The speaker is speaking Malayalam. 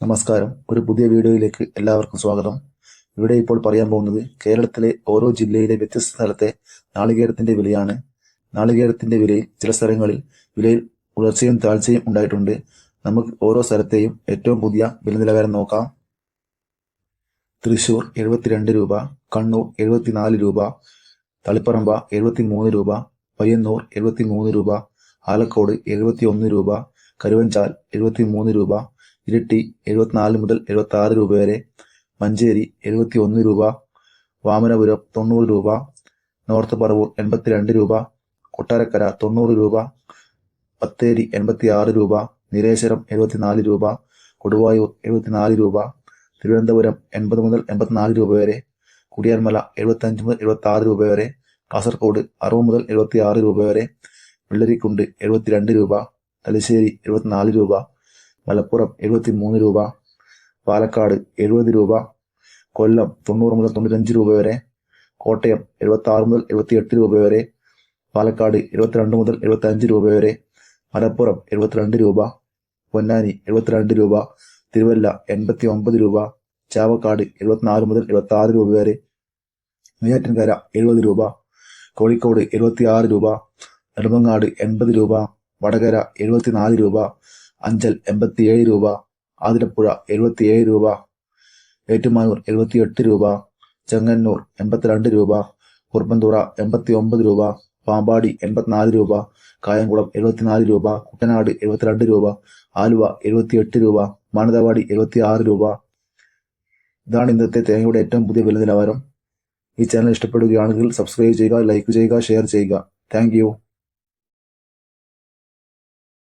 നമസ്കാരം. ഒരു പുതിയ വീഡിയോയിലേക്ക് എല്ലാവർക്കും സ്വാഗതം. ഇവിടെ ഇപ്പോൾ പറയാൻ പോകുന്നത് കേരളത്തിലെ ഓരോ ജില്ലയിലെ വ്യത്യസ്ത സ്ഥലത്തെ നാളികേരത്തിന്റെ വിലയാണ്. നാളികേരത്തിന്റെ വിലയിൽ ചില സ്ഥലങ്ങളിൽ വിലയിൽ ഉയർച്ചയും താഴ്ചയും ഉണ്ടായിട്ടുണ്ട്. നമുക്ക് ഓരോ സ്ഥലത്തെയും ഏറ്റവും പുതിയ വില നിലവാരം നോക്കാം. തൃശൂർ 72 രൂപ, കണ്ണൂർ 74 രൂപ, തളിപ്പറമ്പ 73 രൂപ, പയ്യന്നൂർ 73 രൂപ, ആലക്കോട് 71 രൂപ, കരുവഞ്ചാൽ 73 രൂപ, ഇരിട്ടി 74 മുതൽ 76 രൂപ വരെ, മഞ്ചേരി 71 രൂപ, വാമനപുരം 90 രൂപ, നോർത്ത് പറവൂർ 82 രൂപ, കൊട്ടാരക്കര 90 രൂപ, ബത്തേരി 86 രൂപ, നീലേശ്വരം 74 രൂപ, കൊടുവായൂർ 74 രൂപ, തിരുവനന്തപുരം 80 മുതൽ 84 രൂപ വരെ, കുടിയാൻമല 75 മുതൽ 76 രൂപ വരെ, കാസർഗോഡ് 60 മുതൽ 76 രൂപ വരെ, വെള്ളരിക്കുണ്ട് 72 രൂപ, തലശ്ശേരി 74 രൂപ, മലപ്പുറം 73 രൂപ, പാലക്കാട് 70 രൂപ, കൊല്ലം 90 മുതൽ 95 രൂപ വരെ, കോട്ടയം 76 മുതൽ 78 രൂപ വരെ, പാലക്കാട് 22 മുതൽ 75 രൂപ വരെ, മലപ്പുറം 72 രൂപ, പൊന്നാനി 72 രൂപ, തിരുവല്ല 89 രൂപ, ചാവക്കാട് 74 മുതൽ 76 രൂപ വരെ, നെയ്യാറ്റിൻകര 70 രൂപ, കോഴിക്കോട് 76 രൂപ, നെടുമങ്ങാട് 80 രൂപ, വടകര 74 രൂപ, അഞ്ചൽ 87 രൂപ, ആതിരപ്പുഴ 77 രൂപ, ഏറ്റുമാനൂർ 78 രൂപ, ചെങ്ങന്നൂർ 82 രൂപ, കുറുമ്പന്തുറ 89 രൂപ, പാമ്പാടി 84 രൂപ, കായംകുളം 74 രൂപ, കുട്ടനാട് 72 രൂപ, ആലുവ 78 രൂപ, മാനന്തവാടി 76 രൂപ. ഇതാണ് ഇന്നത്തെ തേങ്ങയുടെ ഏറ്റവും പുതിയ വില നിലവാരം. ഈ ചാനൽ ഇഷ്ടപ്പെടുകയാണെങ്കിൽ സബ്സ്ക്രൈബ് ചെയ്യുക, ലൈക്ക് ചെയ്യുക, ഷെയർ ചെയ്യുക. Thank you.